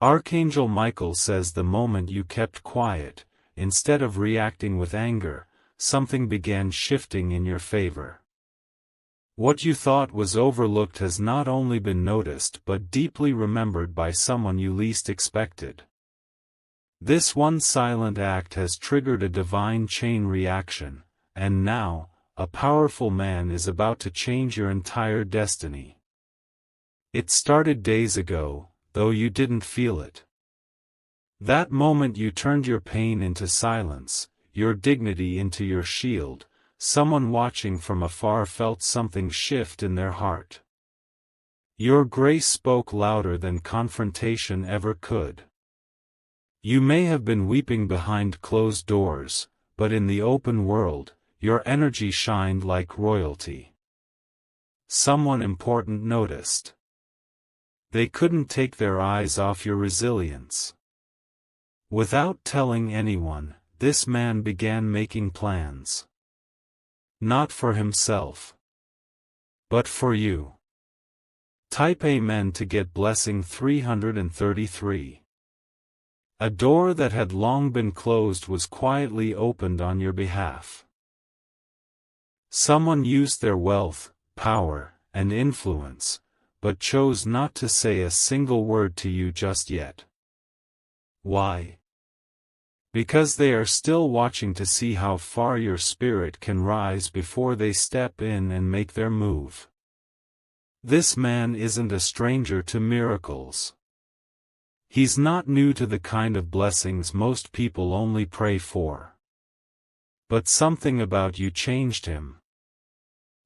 Archangel Michael says the moment you kept quiet, instead of reacting with anger, something began shifting in your favor. What you thought was overlooked has not only been noticed but deeply remembered by someone you least expected. This one silent act has triggered a divine chain reaction, and now, a powerful man is about to change your entire destiny. It started days ago, though you didn't feel it. That moment you turned your pain into silence, your dignity into your shield, someone watching from afar felt something shift in their heart. Your grace spoke louder than confrontation ever could. You may have been weeping behind closed doors, but in the open world, your energy shined like royalty. Someone important noticed. They couldn't take their eyes off your resilience. Without telling anyone, this man began making plans. Not for himself, but for you. Type Amen to get blessing 333. A door that had long been closed was quietly opened on your behalf. Someone used their wealth, power, and influence, but chose not to say a single word to you just yet. Why? Because they are still watching to see how far your spirit can rise before they step in and make their move. This man isn't a stranger to miracles. He's not new to the kind of blessings most people only pray for. But something about you changed him.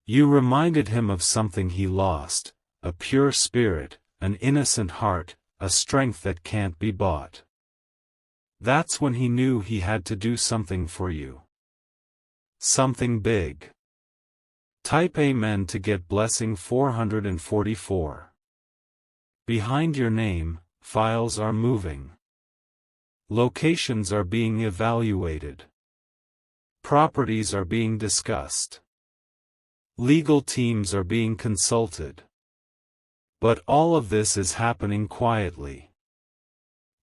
You reminded him of something he lost. A pure spirit, an innocent heart, a strength that can't be bought. That's when he knew he had to do something for you. Something big. Type Amen to get blessing 444. Behind your name, files are moving. Locations are being evaluated. Properties are being discussed. Legal teams are being consulted. But all of this is happening quietly.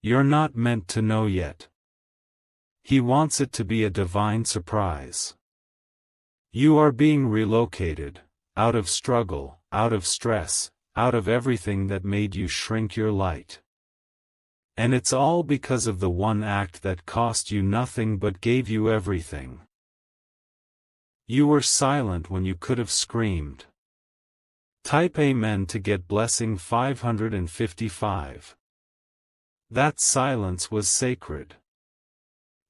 You're not meant to know yet. He wants it to be a divine surprise. You are being relocated, out of struggle, out of stress, out of everything that made you shrink your light. And it's all because of the one act that cost you nothing but gave you everything. You were silent when you could have screamed. Type Amen to get blessing 555. That silence was sacred.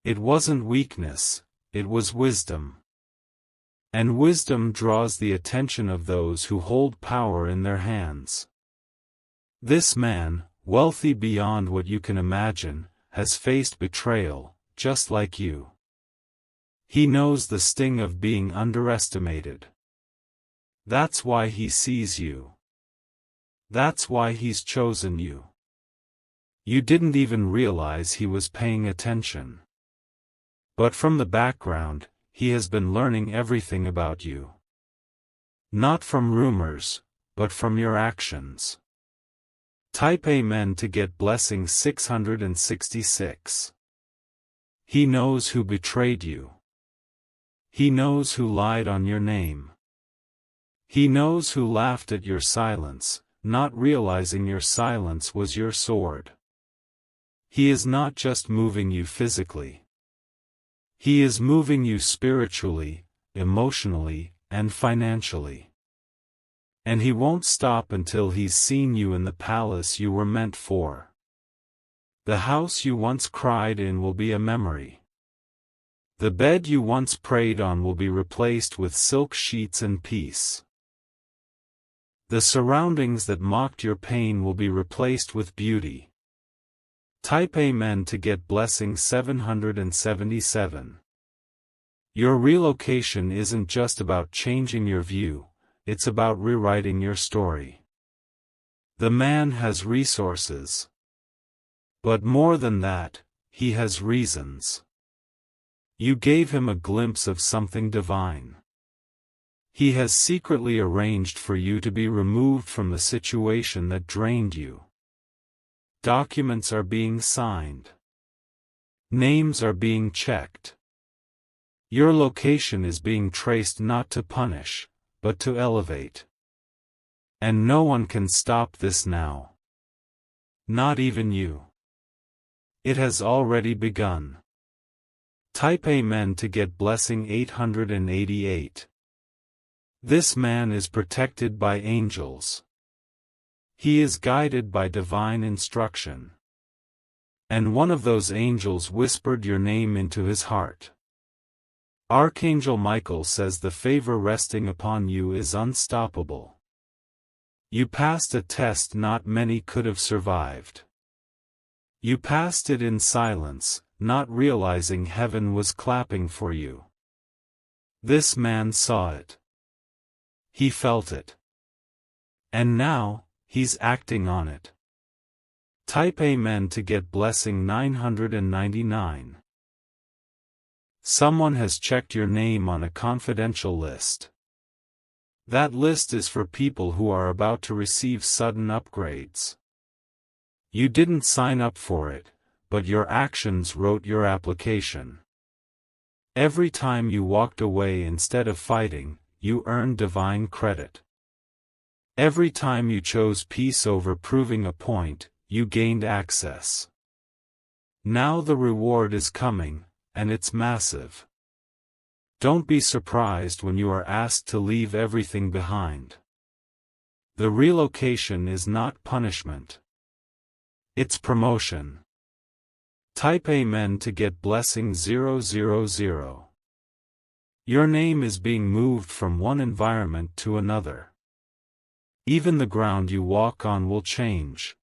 It wasn't weakness, it was wisdom. And wisdom draws the attention of those who hold power in their hands. This man, wealthy beyond what you can imagine, has faced betrayal, just like you. He knows the sting of being underestimated. That's why he sees you. That's why he's chosen you. You didn't even realize he was paying attention. But from the background, he has been learning everything about you. Not from rumors, but from your actions. Type Amen to get blessing 666. He knows who betrayed you. He knows who lied on your name. He knows who laughed at your silence, not realizing your silence was your sword. He is not just moving you physically. He is moving you spiritually, emotionally, and financially. And he won't stop until he's seen you in the palace you were meant for. The house you once cried in will be a memory. The bed you once prayed on will be replaced with silk sheets and peace. The surroundings that mocked your pain will be replaced with beauty. Type Amen to get blessing 777. Your relocation isn't just about changing your view, it's about rewriting your story. The man has resources. But more than that, he has reasons. You gave him a glimpse of something divine. He has secretly arranged for you to be removed from the situation that drained you. Documents are being signed. Names are being checked. Your location is being traced not to punish, but to elevate. And no one can stop this now. Not even you. It has already begun. Type Amen to get blessing 888. This man is protected by angels. He is guided by divine instruction. And one of those angels whispered your name into his heart. Archangel Michael says the favor resting upon you is unstoppable. You passed a test not many could have survived. You passed it in silence, not realizing heaven was clapping for you. This man saw it. He felt it. And now, he's acting on it. Type Amen to get blessing 999. Someone has checked your name on a confidential list. That list is for people who are about to receive sudden upgrades. You didn't sign up for it, but your actions wrote your application. Every time you walked away instead of fighting, you earned divine credit. Every time you chose peace over proving a point, you gained access. Now the reward is coming, and it's massive. Don't be surprised when you are asked to leave everything behind. The relocation is not punishment. It's promotion. Type Amen to get blessing 000. Your name is being moved from one environment to another. Even the ground you walk on will change.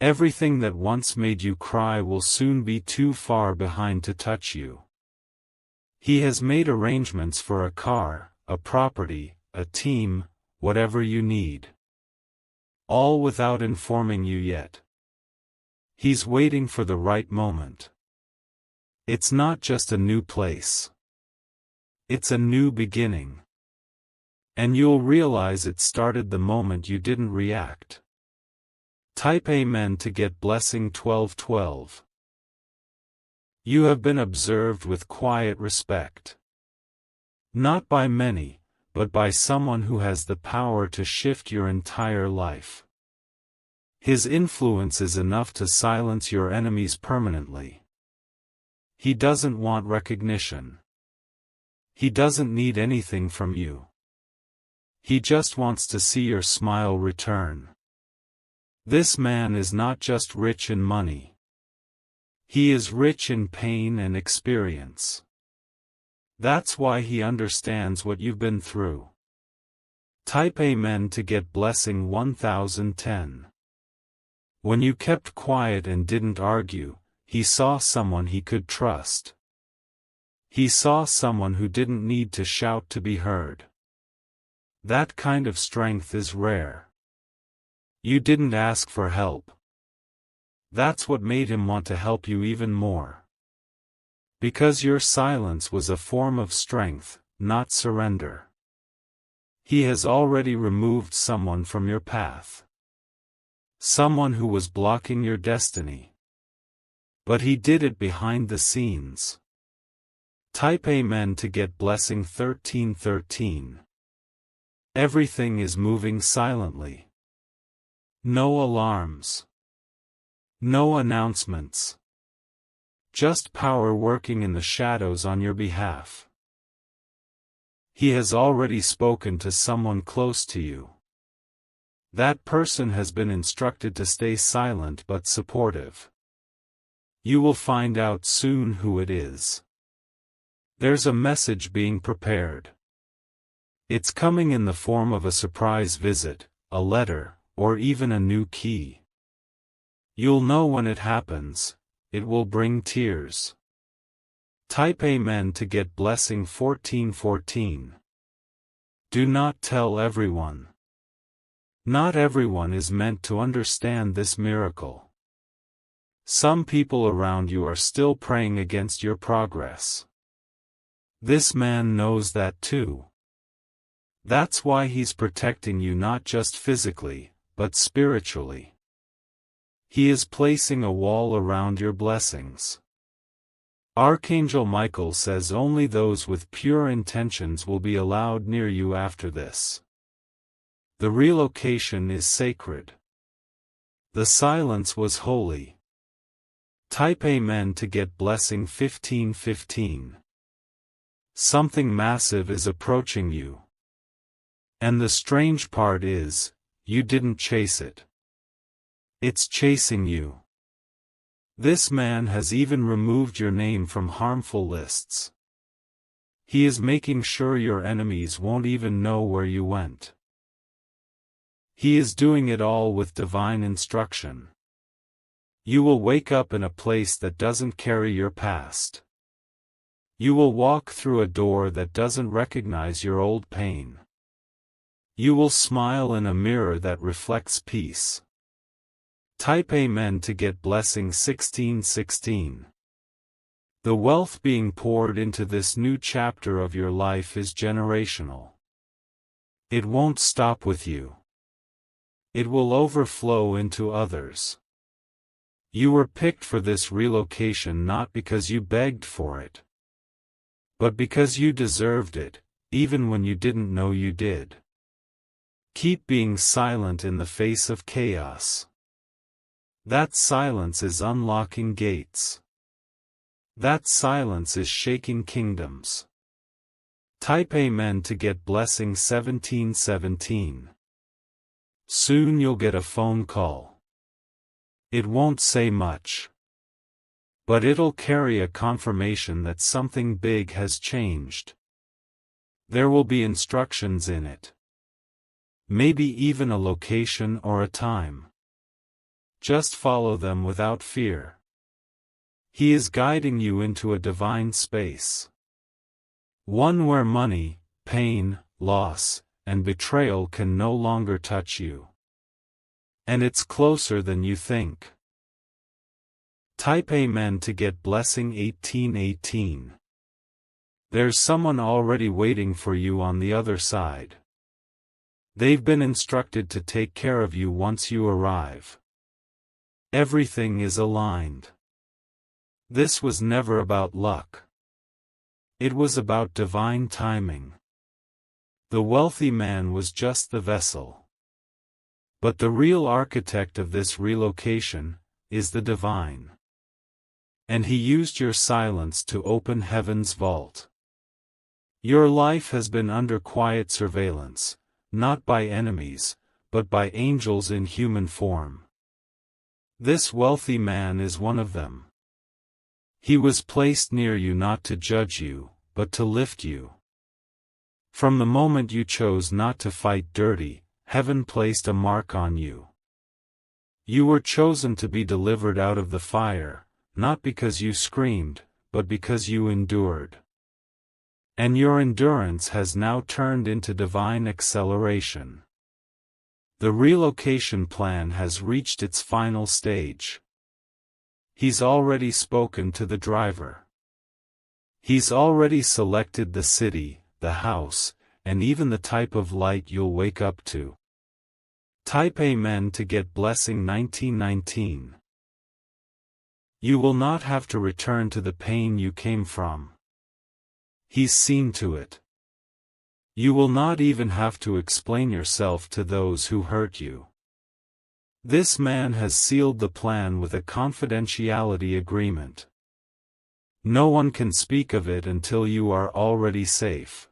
Everything that once made you cry will soon be too far behind to touch you. He has made arrangements for a car, a property, a team, whatever you need. All without informing you yet. He's waiting for the right moment. It's not just a new place. It's a new beginning. And you'll realize it started the moment you didn't react. Type Amen to get blessing 1212. You have been observed with quiet respect. Not by many, but by someone who has the power to shift your entire life. His influence is enough to silence your enemies permanently. He doesn't want recognition. He doesn't need anything from you. He just wants to see your smile return. This man is not just rich in money. He is rich in pain and experience. That's why he understands what you've been through. Type Amen to get blessing 1010. When you kept quiet and didn't argue, he saw someone he could trust. He saw someone who didn't need to shout to be heard. That kind of strength is rare. You didn't ask for help. That's what made him want to help you even more. Because your silence was a form of strength, not surrender. He has already removed someone from your path. Someone who was blocking your destiny. But he did it behind the scenes. Type Amen to get blessing 1313. Everything is moving silently. No alarms. No announcements. Just power working in the shadows on your behalf. He has already spoken to someone close to you. That person has been instructed to stay silent but supportive. You will find out soon who it is. There's a message being prepared. It's coming in the form of a surprise visit, a letter, or even a new key. You'll know when it happens. It will bring tears. Type Amen to get blessing 1414. Do not tell everyone. Not everyone is meant to understand this miracle. Some people around you are still praying against your progress. This man knows that too. That's why he's protecting you not just physically, but spiritually. He is placing a wall around your blessings. Archangel Michael says only those with pure intentions will be allowed near you after this. The relocation is sacred. The silence was holy. Type Amen to get blessing 1515. Something massive is approaching you. And the strange part is, you didn't chase it. It's chasing you. This man has even removed your name from harmful lists. He is making sure your enemies won't even know where you went. He is doing it all with divine instruction. You will wake up in a place that doesn't carry your past. You will walk through a door that doesn't recognize your old pain. You will smile in a mirror that reflects peace. Type Amen to get blessing 1616. The wealth being poured into this new chapter of your life is generational. It won't stop with you. It will overflow into others. You were picked for this relocation not because you begged for it, but because you deserved it, even when you didn't know you did. Keep being silent in the face of chaos. That silence is unlocking gates. That silence is shaking kingdoms. Type Amen to get blessing 1717. Soon you'll get a phone call. It won't say much, but it'll carry a confirmation that something big has changed. There will be instructions in it. Maybe even a location or a time. Just follow them without fear. He is guiding you into a divine space. One where money, pain, loss, and betrayal can no longer touch you. And it's closer than you think. Type Amen to get blessing 1818. There's someone already waiting for you on the other side. They've been instructed to take care of you once you arrive. Everything is aligned. This was never about luck. It was about divine timing. The wealthy man was just the vessel. But the real architect of this relocation is the divine. And he used your silence to open heaven's vault. Your life has been under quiet surveillance, not by enemies, but by angels in human form. This wealthy man is one of them. He was placed near you not to judge you, but to lift you. From the moment you chose not to fight dirty, heaven placed a mark on you. You were chosen to be delivered out of the fire, not because you screamed, but because you endured. And your endurance has now turned into divine acceleration. The relocation plan has reached its final stage. He's already spoken to the driver. He's already selected the city, the house, and even the type of light you'll wake up to. Type Amen to get blessing 1919. You will not have to return to the pain you came from. He's seen to it. You will not even have to explain yourself to those who hurt you. This man has sealed the plan with a confidentiality agreement. No one can speak of it until you are already safe.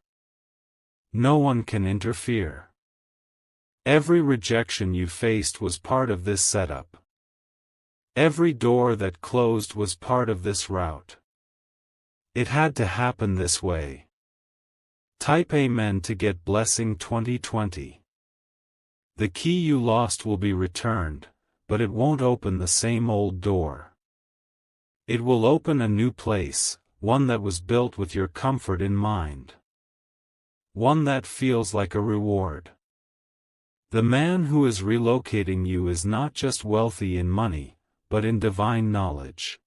No one can interfere. Every rejection you faced was part of this setup. Every door that closed was part of this route. It had to happen this way. Type Amen to get blessing 2020. The key you lost will be returned, but it won't open the same old door. It will open a new place, one that was built with your comfort in mind. One that feels like a reward. The man who is relocating you is not just wealthy in money, but in divine knowledge.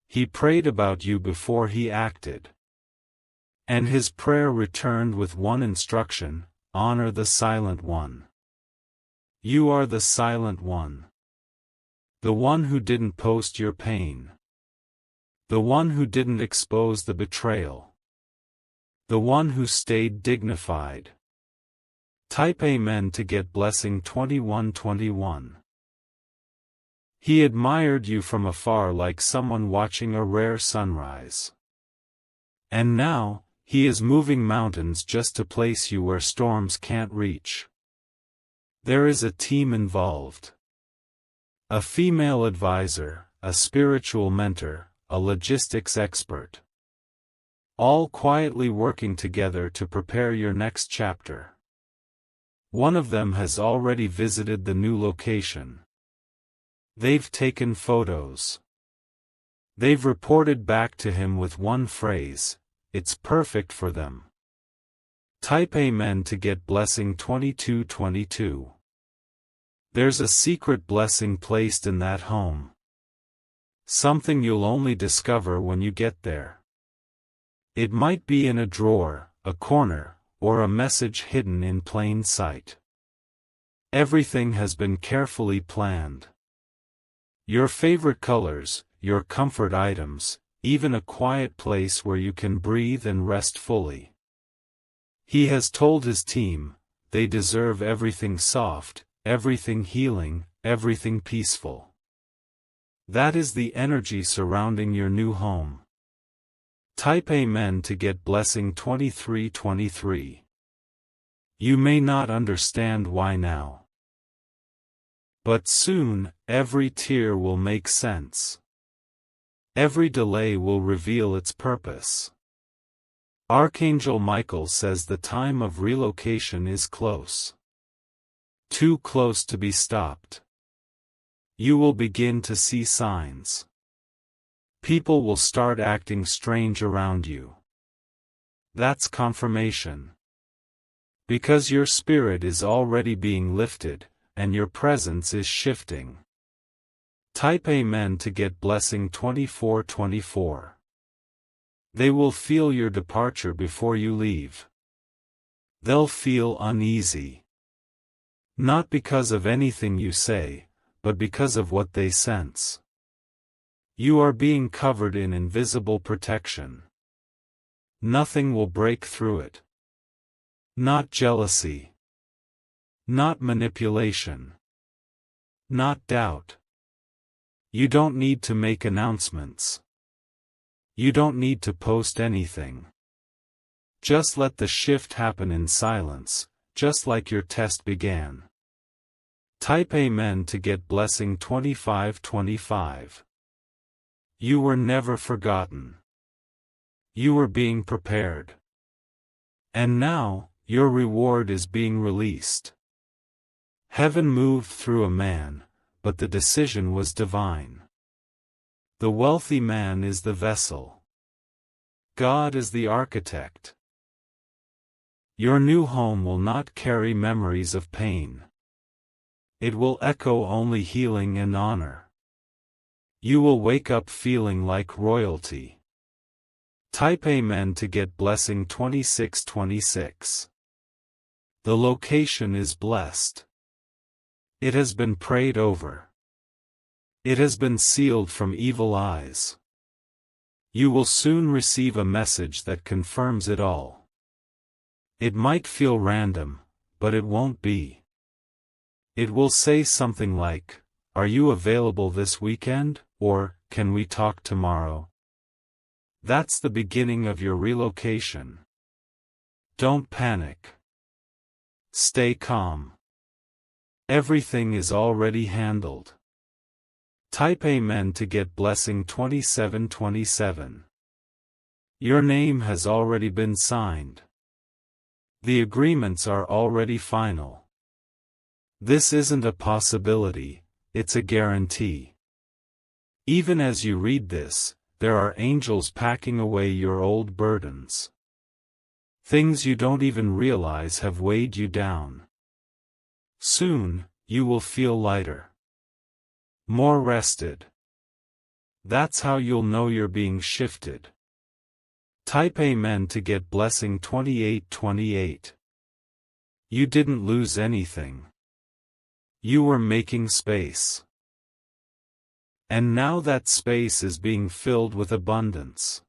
He prayed about you before he acted. And his prayer returned with one instruction: honor the silent one. You are the silent one. The one who didn't post your pain. The one who didn't expose the betrayal. The one who stayed dignified. Type Amen to get blessing 2121. He admired you from afar like someone watching a rare sunrise. And now, he is moving mountains just to place you where storms can't reach. There is a team involved. A female advisor, a spiritual mentor, a logistics expert. All quietly working together to prepare your next chapter. One of them has already visited the new location. They've taken photos. They've reported back to him with one phrase, "It's perfect for them." Type Amen to get blessing 2222. There's a secret blessing placed in that home. Something you'll only discover when you get there. It might be in a drawer, a corner, or a message hidden in plain sight. Everything has been carefully planned. Your favorite colors, your comfort items, even a quiet place where you can breathe and rest fully. He has told his team, they deserve everything soft, everything healing, everything peaceful. That is the energy surrounding your new home. Type Amen to get blessing 2323. You may not understand why now. But soon, every tear will make sense. Every delay will reveal its purpose. Archangel Michael says the time of relocation is close. Too close to be stopped. You will begin to see signs. People will start acting strange around you. That's confirmation. Because your spirit is already being lifted, and your presence is shifting. Type Amen to get blessing 2424. They will feel your departure before you leave. They'll feel uneasy. Not because of anything you say, but because of what they sense. You are being covered in invisible protection. Nothing will break through it. Not jealousy. Not manipulation. Not doubt. You don't need to make announcements. You don't need to post anything. Just let the shift happen in silence, just like your test began. Type Amen to get blessing 2525. You were never forgotten. You were being prepared. And now, your reward is being released. Heaven moved through a man, but the decision was divine. The wealthy man is the vessel. God is the architect. Your new home will not carry memories of pain. It will echo only healing and honor. You will wake up feeling like royalty. Type Amen to get blessing 2626. The location is blessed. It has been prayed over. It has been sealed from evil eyes. You will soon receive a message that confirms it all. It might feel random, but it won't be. It will say something like, "Are you available this weekend?" or "Can we talk tomorrow?" That's the beginning of your relocation. Don't panic. Stay calm. Everything is already handled. Type Amen to get blessing 2727. Your name has already been signed. The agreements are already final. This isn't a possibility, it's a guarantee. Even as you read this, there are angels packing away your old burdens. Things you don't even realize have weighed you down. Soon, you will feel lighter. More rested. That's how you'll know you're being shifted. Type Amen to get blessing 2828. You didn't lose anything. You were making space. And now that space is being filled with abundance.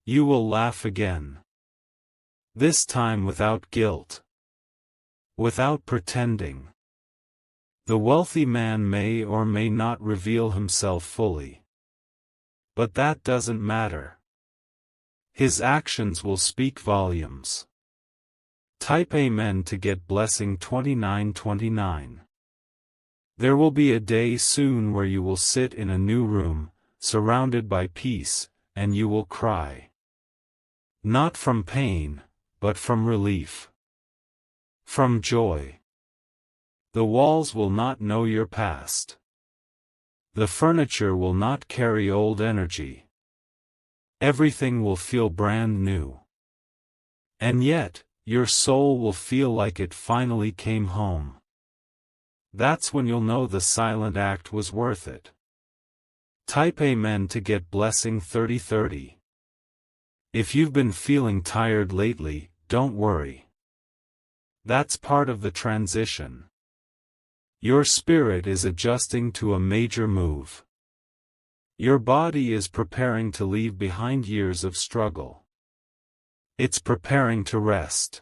You will laugh again. This time without guilt. Without pretending. The wealthy man may or may not reveal himself fully. But that doesn't matter. His actions will speak volumes. Type Amen to get blessing 2929. There will be a day soon where you will sit in a new room, surrounded by peace, and you will cry. Not from pain, but from relief. From joy. The walls will not know your past. The furniture will not carry old energy. Everything will feel brand new. And yet, your soul will feel like it finally came home. That's when you'll know the silent act was worth it. Type Amen to get blessing 3030. If you've been feeling tired lately, don't worry. That's part of the transition. Your spirit is adjusting to a major move. Your body is preparing to leave behind years of struggle. It's preparing to rest.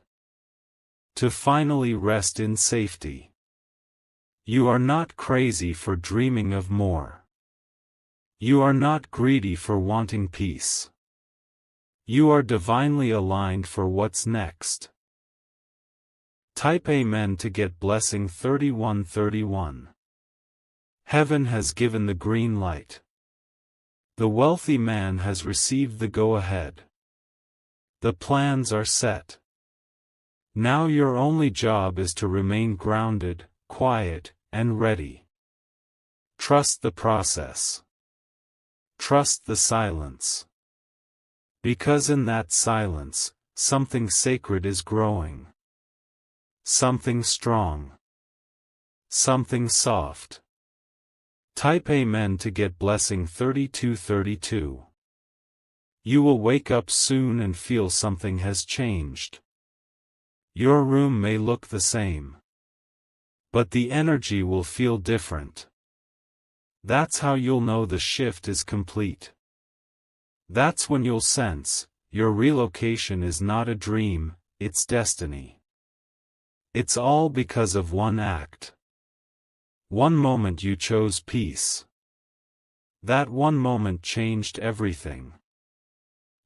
To finally rest in safety. You are not crazy for dreaming of more. You are not greedy for wanting peace. You are divinely aligned for what's next. Type Amen to get blessing 3131. Heaven has given the green light. The wealthy man has received the go-ahead. The plans are set. Now your only job is to remain grounded, quiet, and ready. Trust the process. Trust the silence. Because in that silence, something sacred is growing. Something strong. Something soft. Type Amen to get blessing 3232. You will wake up soon and feel something has changed. Your room may look the same. But the energy will feel different. That's how you'll know the shift is complete. That's when you'll sense, your relocation is not a dream, it's destiny. It's all because of one act. One moment you chose peace. That one moment changed everything.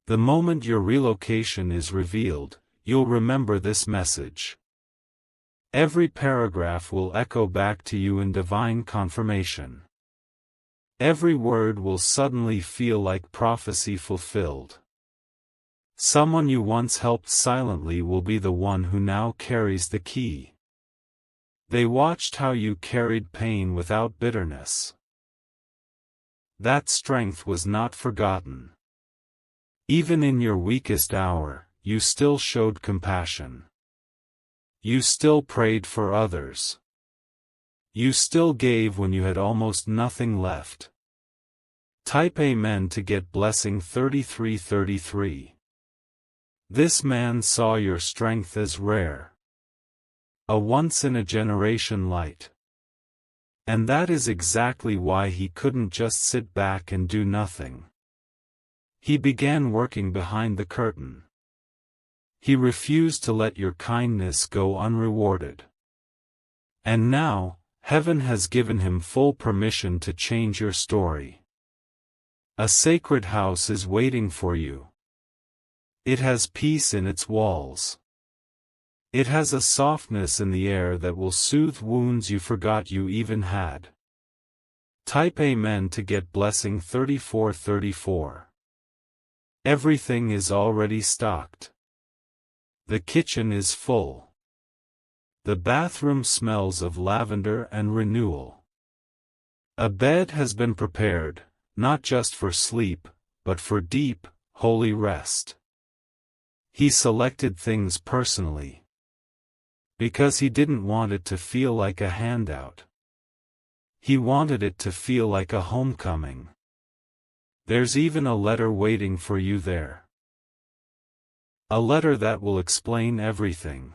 The moment your relocation is revealed, you'll remember this message. Every paragraph will echo back to you in divine confirmation. Every word will suddenly feel like prophecy fulfilled. Someone you once helped silently will be the one who now carries the key. They watched how you carried pain without bitterness. That strength was not forgotten. Even in your weakest hour, you still showed compassion. You still prayed for others. You still gave when you had almost nothing left. Type Amen to get blessing 3333. This man saw your strength as rare. A once-in-a-generation light. And that is exactly why he couldn't just sit back and do nothing. He began working behind the curtain. He refused to let your kindness go unrewarded. And now, heaven has given him full permission to change your story. A sacred house is waiting for you. It has peace in its walls. It has a softness in the air that will soothe wounds you forgot you even had. Type Amen to get blessing 3434. Everything is already stocked. The kitchen is full. The bathroom smells of lavender and renewal. A bed has been prepared, not just for sleep, but for deep, holy rest. He selected things personally. Because he didn't want it to feel like a handout. He wanted it to feel like a homecoming. There's even a letter waiting for you there. A letter that will explain everything.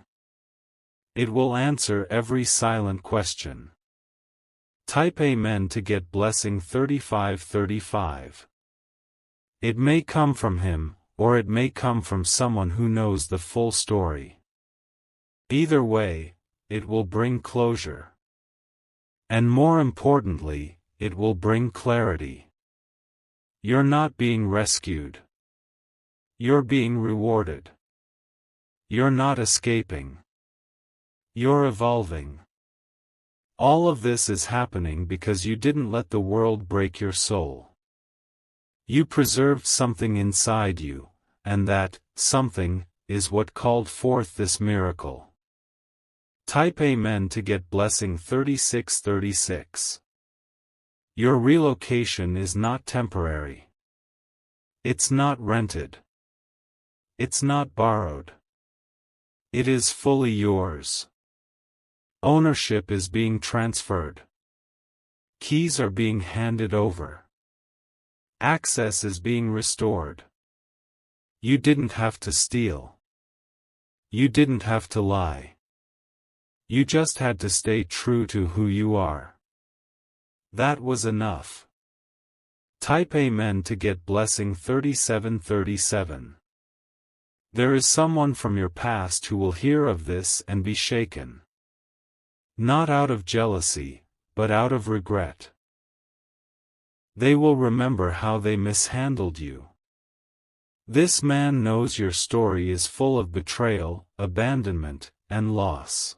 It will answer every silent question. Type Amen to get blessing 3535. It may come from him, or it may come from someone who knows the full story. Either way, it will bring closure. And more importantly, it will bring clarity. You're not being rescued. You're being rewarded. You're not escaping. You're evolving. All of this is happening because you didn't let the world break your soul. You preserved something inside you, and that something is what called forth this miracle. Type Amen to get blessing 3636. Your relocation is not temporary. It's not rented. It's not borrowed. It is fully yours. Ownership is being transferred. Keys are being handed over. Access is being restored. You didn't have to steal. You didn't have to lie. You just had to stay true to who you are. That was enough. Type Amen to get blessing 3737. There is someone from your past who will hear of this and be shaken. Not out of jealousy, but out of regret. They will remember how they mishandled you. This man knows your story is full of betrayal, abandonment, and loss.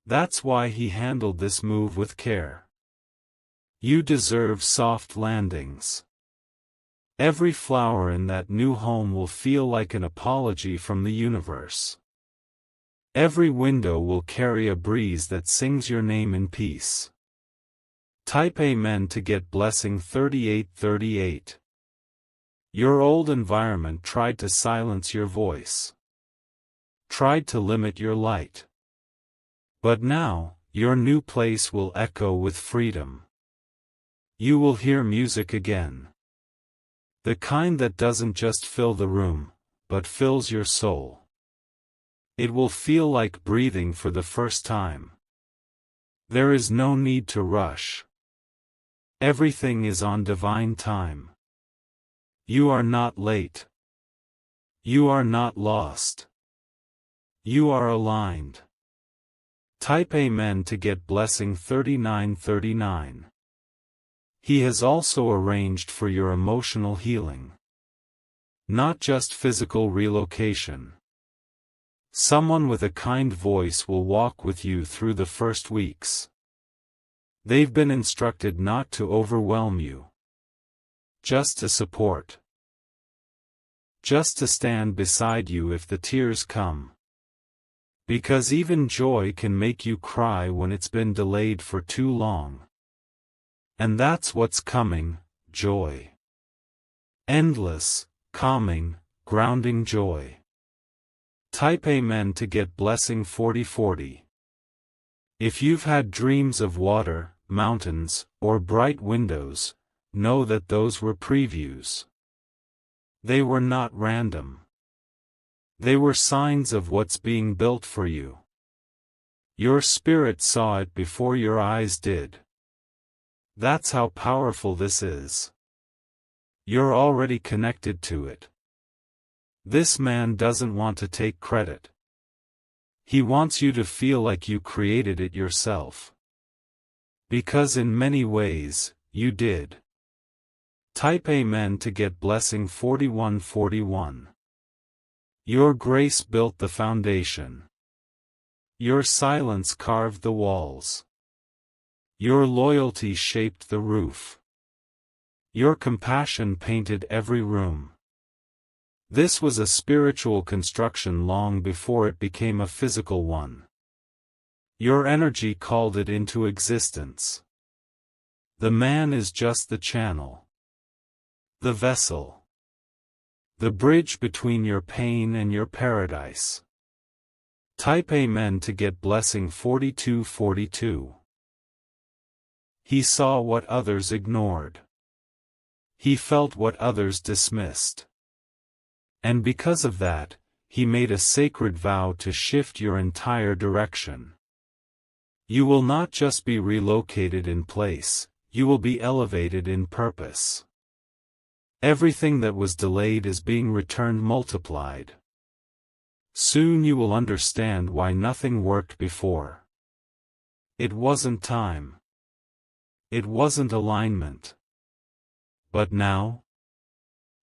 That's why he handled this move with care. You deserve soft landings. Every flower in that new home will feel like an apology from the universe. Every window will carry a breeze that sings your name in peace. Type Amen to get blessing 3838. Your old environment tried to silence your voice. Tried to limit your light. But now, your new place will echo with freedom. You will hear music again. The kind that doesn't just fill the room, but fills your soul. It will feel like breathing for the first time. There is no need to rush. Everything is on divine time. You are not late. You are not lost. You are aligned. Type Amen to get blessing 3939. He has also arranged for your emotional healing. Not just physical relocation. Someone with a kind voice will walk with you through the first weeks. They've been instructed not to overwhelm you. Just to support. Just to stand beside you if the tears come. Because even joy can make you cry when it's been delayed for too long. And that's what's coming, joy. Endless, calming, grounding joy. Type Amen to get blessing 4040. If you've had dreams of water, mountains, or bright windows, know that those were previews. They were not random. They were signs of what's being built for you. Your spirit saw it before your eyes did. That's how powerful this is. You're already connected to it. This man doesn't want to take credit. He wants you to feel like you created it yourself. Because in many ways, you did. Type Amen to get blessing 4141. Your grace built the foundation. Your silence carved the walls. Your loyalty shaped the roof. Your compassion painted every room. This was a spiritual construction long before it became a physical one. Your energy called it into existence. The man is just the channel. The vessel. The bridge between your pain and your paradise. Type Amen to get blessing 4242. He saw what others ignored. He felt what others dismissed. And because of that, he made a sacred vow to shift your entire direction. You will not just be relocated in place, you will be elevated in purpose. Everything that was delayed is being returned multiplied. Soon you will understand why nothing worked before. It wasn't time. It wasn't alignment. But now,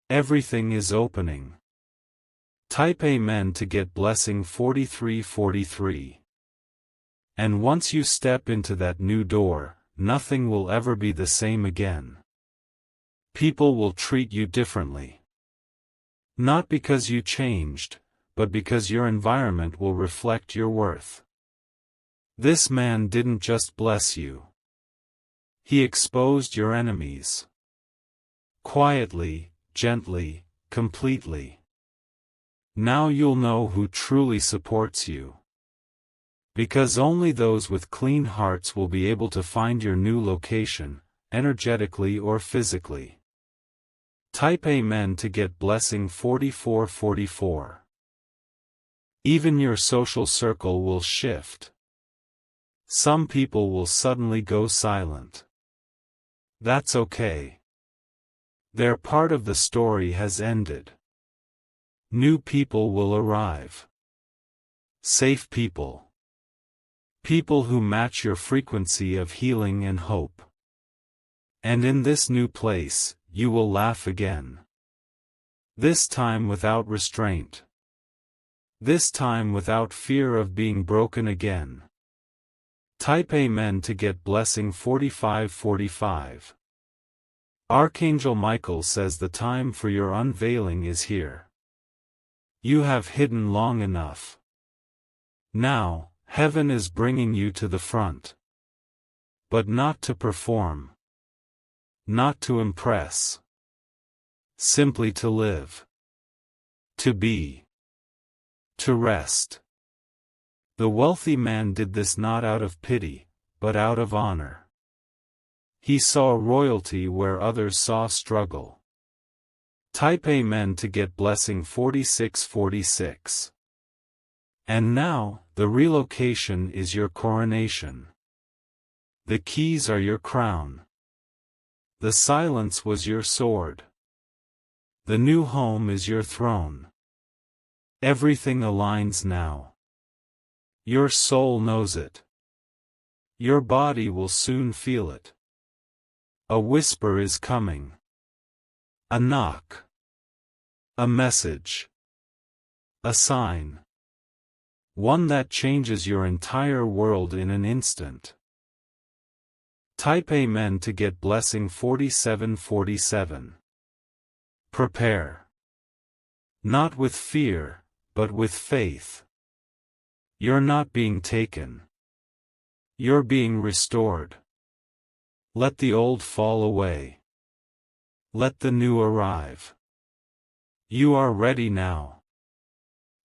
everything is opening. Type Amen to get blessing 4343. And once you step into that new door, nothing will ever be the same again. People will treat you differently. Not because you changed, but because your environment will reflect your worth. This man didn't just bless you. He exposed your enemies. Quietly, gently, completely. Now you'll know who truly supports you. Because only those with clean hearts will be able to find your new location, energetically or physically. Type Amen to get blessing 4444. Even your social circle will shift. Some people will suddenly go silent. That's okay. Their part of the story has ended. New people will arrive. Safe people. People who match your frequency of healing and hope. And in this new place, you will laugh again. This time without restraint. This time without fear of being broken again. Type Amen to get blessing 4545. Archangel Michael says the time for your unveiling is here. You have hidden long enough. Now, heaven is bringing you to the front. But not to perform. Not to impress. Simply to live. To be. To rest. The wealthy man did this not out of pity, but out of honor. He saw royalty where others saw struggle. Type Amen to get blessing 4646. And now, the relocation is your coronation. The keys are your crown. The silence was your sword. The new home is your throne. Everything aligns now. Your soul knows it. Your body will soon feel it. A whisper is coming. A knock. A message. A sign. One that changes your entire world in an instant. Type Amen to get blessing 4747. Prepare. Not with fear, but with faith. You're not being taken. You're being restored. Let the old fall away. Let the new arrive. You are ready now.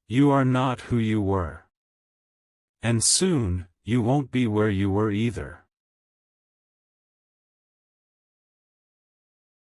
You are not who you were. And soon, you won't be where you were either.